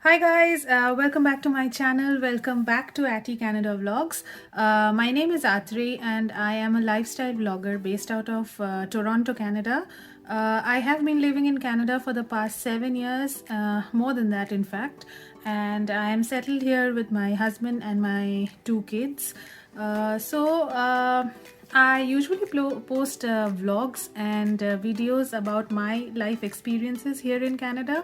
Hi guys, welcome back to my channel. Welcome back to Atty Canada Vlogs. My name is Atri and I am a lifestyle vlogger based out of Toronto, Canada. I have been living in Canada for the past 7 years, more than that in fact, and I am settled here with my husband and my two kids. I usually post vlogs and videos about my life experiences here in Canada.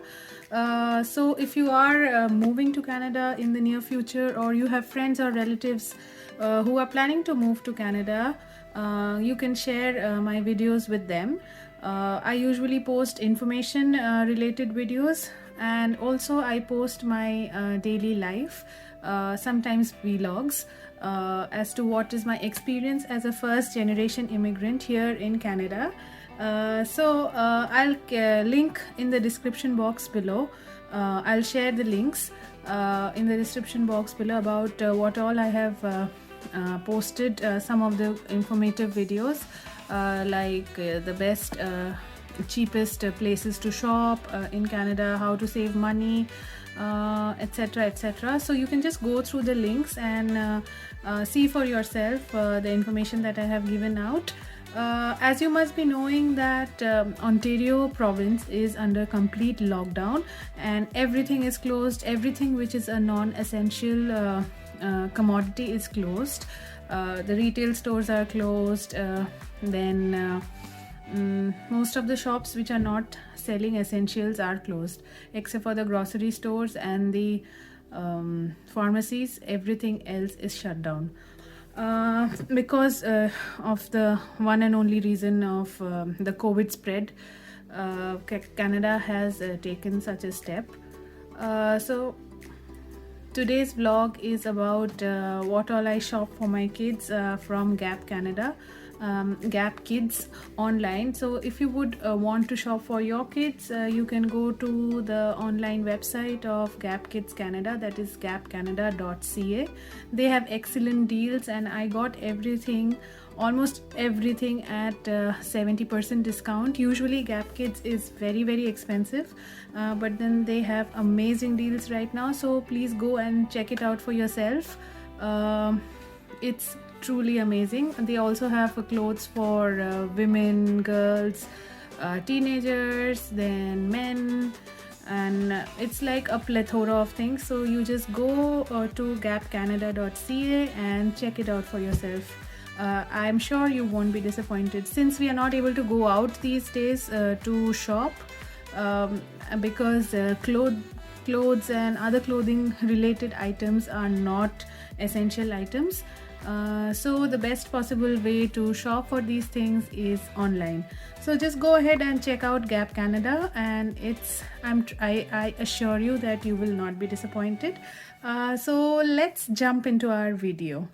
So if you are moving to Canada in the near future, or you have friends or relatives who are planning to move to Canada, you can share my videos with them. I usually post information related videos, and also I post my daily life, sometimes vlogs, as to what is my experience as a first generation immigrant here in Canada. I'll link in the description box below. I'll share the links in the description box below about what all I have posted, some of the informative videos, the best cheapest places to shop in Canada, how to save money, etc, etc. So you can just go through the links and see for yourself the information that I have given out. As you must be knowing that Ontario province is under complete lockdown and everything is closed. Everything which is a non-essential commodity is closed. The retail stores are closed. Most of the shops which are not selling essentials are closed, except for the grocery stores and the pharmacies. Everything else is shut down because of the one and only reason of the COVID spread. Canada has taken such a step. So today's vlog is about what all I shop for my kids from Gap Canada, Gap Kids online. So if you would want to shop for your kids, you can go to the online website of Gap Kids Canada, that is gapcanada.ca. They have excellent deals and I got everything, almost everything at 70% discount. Usually Gap Kids is very expensive, but then they have amazing deals right now, so please go and check it out for yourself. It's truly amazing. They also have clothes for women, girls, teenagers, then men, and it's like a plethora of things. So you just go to gapcanada.ca and check it out for yourself. I'm sure you won't be disappointed, since we are not able to go out these days to shop, because clothes and other clothing related items are not essential items. So the best possible way to shop for these things is online. So just go ahead and check out Gap Canada, and I assure you that you will not be disappointed. So let's jump into our video.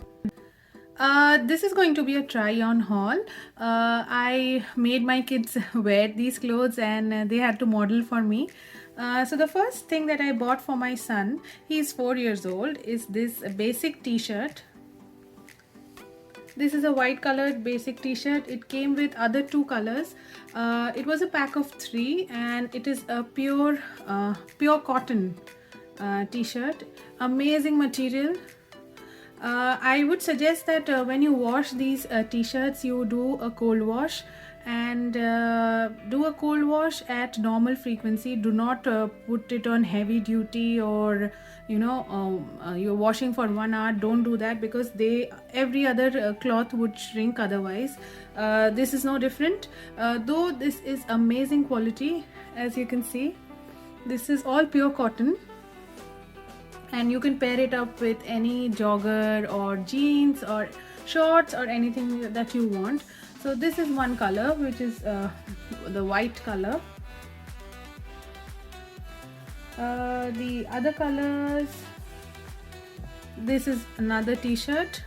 This is going to be a try-on haul. I made my kids wear these clothes and they had to model for me. So the first thing that I bought for my son, he's 4 years old, is this basic t-shirt. This is a white colored basic t-shirt. It came with other two colors. It was a pack of 3 and it is a pure cotton t-shirt. Amazing material. I would suggest that when you wash these t-shirts, you do a cold wash, and do a cold wash at normal frequency. Do not put it on heavy duty, or you're washing for 1 hour. Don't do that, because every other cloth would shrink otherwise. This is no different, though this is amazing quality. As you can see, this is all pure cotton, and you can pair it up with any jogger or jeans or shorts or anything that you want. So this is one color, which is the white color. The other colors, this is another t-shirt.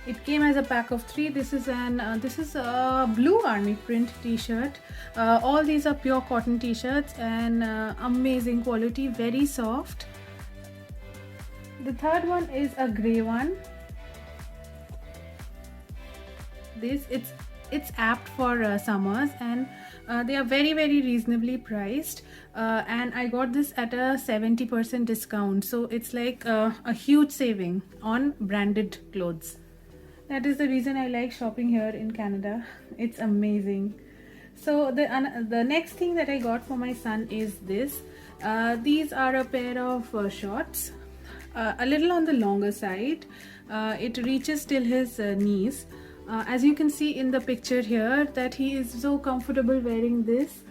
It came as a pack of 3. This is a blue army print t-shirt. All these are pure cotton t-shirts and amazing quality, very soft. The third one is a gray one. It's apt for summers, and They are very very reasonably priced, and I got this at a 70% discount, so it's like a huge saving on branded clothes. That is the reason I like shopping here in Canada. It's amazing. So the next thing that I got for my son is this. These are a pair of shorts, a little on the longer side. It reaches till his knees. As you can see in the picture here, that he is so comfortable wearing this.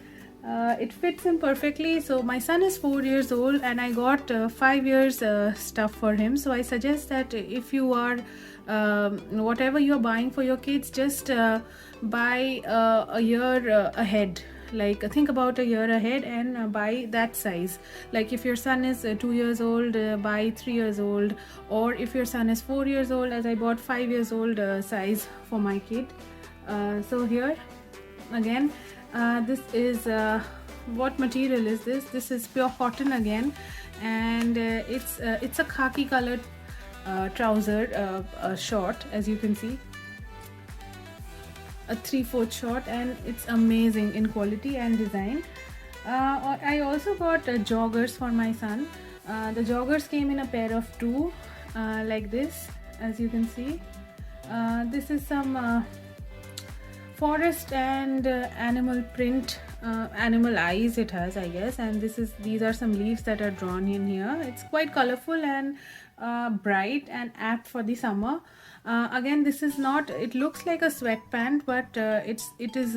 It fits him perfectly. So my son is 4 years old and I got 5 years stuff for him. So I suggest that if you are whatever you're buying for your kids, just buy a year ahead. Like think about a year ahead and buy that size. Like if your son is 2 years old, buy 3 years old, or if your son is 4 years old, as I bought 5 years old size for my kid. So here again, this is what material is this? This is pure cotton again, and it's a khaki colored trouser short, as you can see, a 3/4 short, and it's amazing in quality and design. I also got joggers for my son. The joggers came in a pair of two, like this, as you can see. This is some forest and animal print, animal eyes it has, I guess, and these are some leaves that are drawn in here. It's quite colorful and bright and apt for the summer. Again, this is not, it looks like a sweatpant, but it is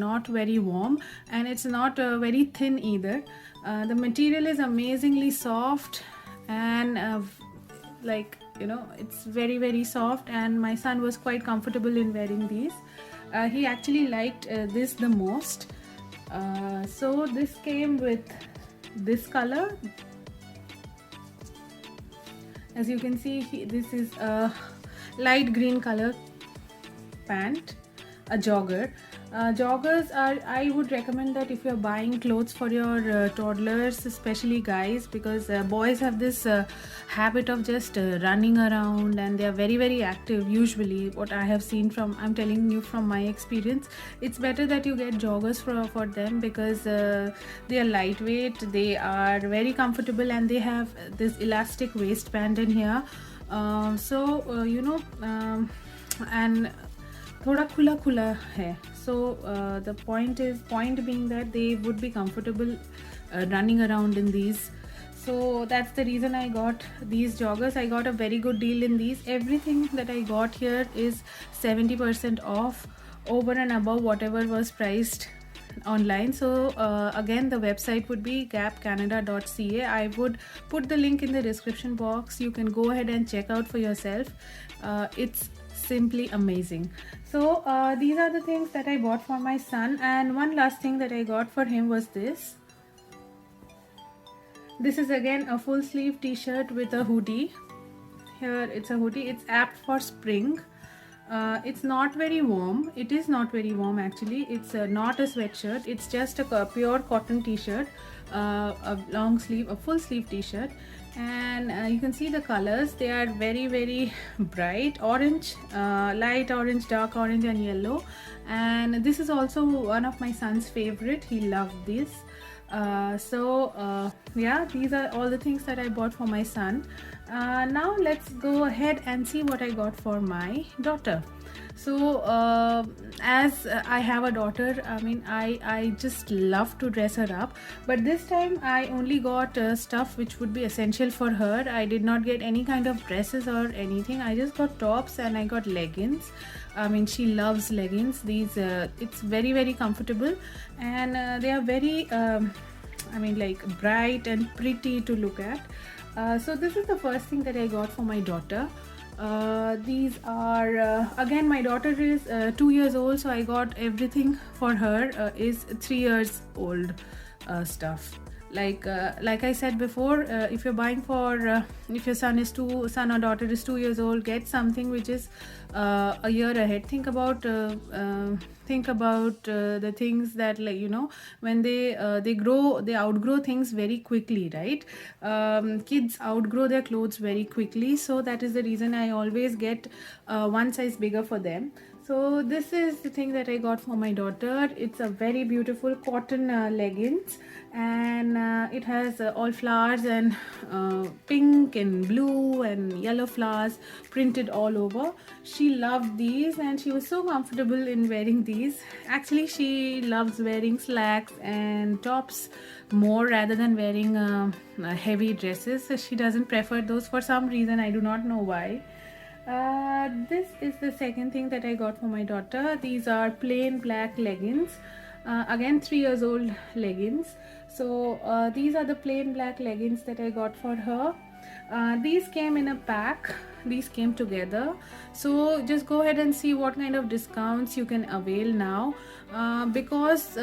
not very warm, and it's not very thin either. The material is amazingly soft, and like, you know, it's very very soft, and my son was quite comfortable in wearing these. He actually liked this the most. So this came with this color. As you can see, this is a light green color pant, a jogger. Joggers are, I would recommend that if you're buying clothes for your toddlers, especially guys, because boys have this habit of just running around, and they are very very active usually. What I have seen from, I'm telling you from my experience, it's better that you get joggers for them, because they are lightweight, they are very comfortable, and they have this elastic waistband in here. You know, and thoda khula khula hai. So the point being that they would be comfortable running around in these. So that's the reason I got these joggers. I got a very good deal in these. Everything that I got here is 70% off, over and above whatever was priced online. So again, the website would be gapcanada.ca. I would put the link in the description box. You can go ahead and check out for yourself. It's simply amazing. So these are the things that I bought for my son. And one last thing that I got for him was this. This is again a full sleeve t-shirt with a hoodie. Here it's a hoodie. It's apt for spring. It's not very warm. It is not very warm actually. It's not a sweatshirt. It's just a pure cotton t-shirt, a long sleeve, a full sleeve t-shirt. And you can see the colors. They are very very bright orange, light orange, dark orange, and yellow. And this is also one of my son's favorite. He loved this. Yeah, these are all the things that I bought for my son. Now let's go ahead and see what I got for my daughter. So as I have a daughter, I mean, I just love to dress her up, but this time I only got stuff which would be essential for her. I did not get any kind of dresses or anything. I just got tops and I got leggings. I mean, she loves leggings. These it's very very comfortable, and they are very I mean, like, bright and pretty to look at. So this is the first thing that I got for my daughter. These are again, my daughter is 2 years old, so I got everything for her is 3 years old stuff. Like I said before, if you're buying for if your son or daughter is 2 years old, get something which is a year ahead. Think about the things that, like, you know, when they outgrow things very quickly, right? Kids outgrow their clothes very quickly, so that is the reason I always get one size bigger for them. So this is the thing that I got for my daughter. It's a very beautiful cotton leggings, and it has all flowers and pink and blue and yellow flowers printed all over. She loved these and she was so comfortable in wearing these. Actually, she loves wearing slacks and tops more rather than wearing heavy dresses. So she doesn't prefer those for some reason. I do not know why. This is the second thing that I got for my daughter. These are plain black leggings. Again, 3 years old leggings. So these are the plain black leggings that I got for her. These came in a pack. These came together. So just go ahead and see what kind of discounts you can avail now, because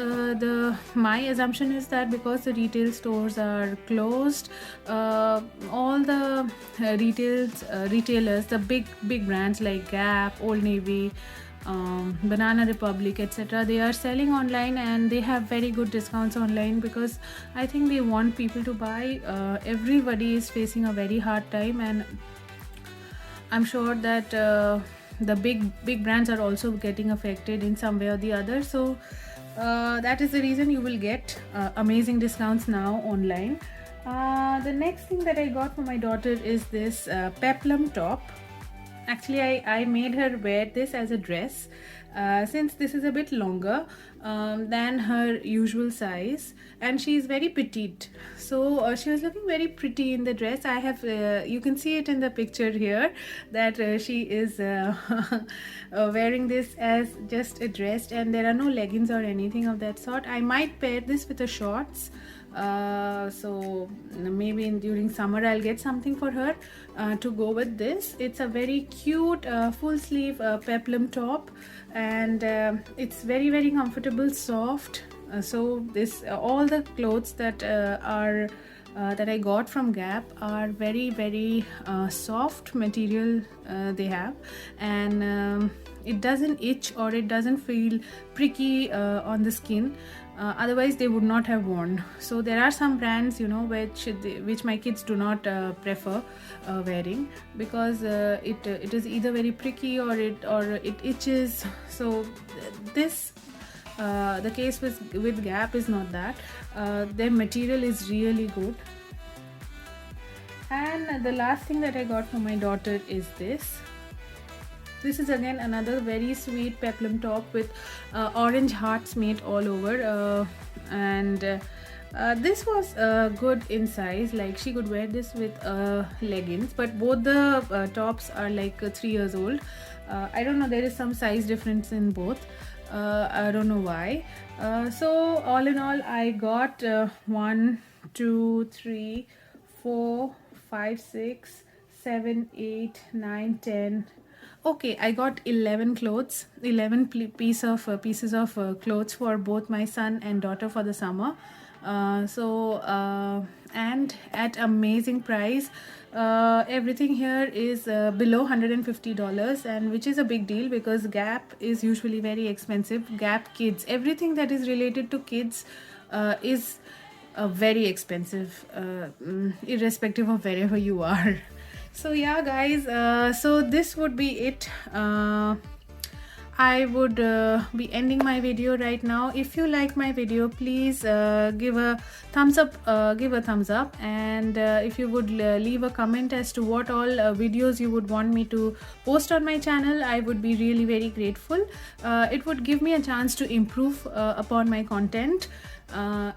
my assumption is that because the retail stores are closed, all the retailers, the big brands like Gap, Old Navy, Banana Republic, etc., they are selling online and they have very good discounts online, because I think they want people to buy. Everybody is facing a very hard time, and I'm sure that the big brands are also getting affected in some way or the other. So that is the reason you will get amazing discounts now online. The next thing that I got for my daughter is this peplum top. Actually, I made her wear this as a dress, since this is a bit longer than her usual size, and she is very petite. So she was looking very pretty in the dress. I have you can see it in the picture here that she is wearing this as just a dress, and there are no leggings or anything of that sort. I might pair this with the shorts. So maybe during summer I'll get something for her to go with this. It's a very cute full sleeve peplum top, and it's very comfortable, soft. So this all the clothes that are that I got from Gap are very soft material they have, and it doesn't itch or it doesn't feel pricky on the skin. Otherwise they would not have worn. So there are some brands, you know, which my kids do not prefer wearing, because it is either very pricky or it itches. So this the case with Gap is not that. Their material is really good. And the last thing that I got for my daughter is this. This is again another very sweet peplum top with orange hearts made all over, and this was good in size. Like, she could wear this with leggings, but both the tops are like 3 years old. I don't know, there is some size difference in both. I don't know why. So all in all, I got 1, 2, 3, 4, 5, 6, 7, 8, 9, 10. Okay, I got 11 clothes, 11 pieces of clothes for both my son and daughter for the summer. And at amazing price. Everything here is below $150, and which is a big deal because Gap is usually very expensive. Gap Kids, everything that is related to kids is very expensive, irrespective of wherever you are. So yeah guys, so this would be it. I would be ending my video right now. If you like my video, please give a thumbs up, and if you would leave a comment as to what all videos you would want me to post on my channel, I would be really very grateful. It would give me a chance to improve upon my content. So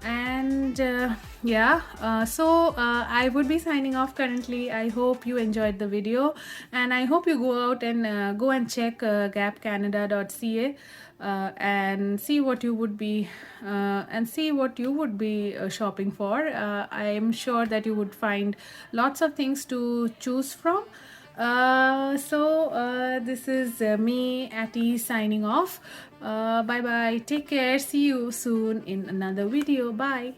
I would be signing off currently. I hope you enjoyed the video, and I hope you go out and go and check gapcanada.ca and see what you would be shopping for. I am sure that you would find lots of things to choose from. This is me, Atty, signing off. Bye bye, take care, see you soon in another video. Bye.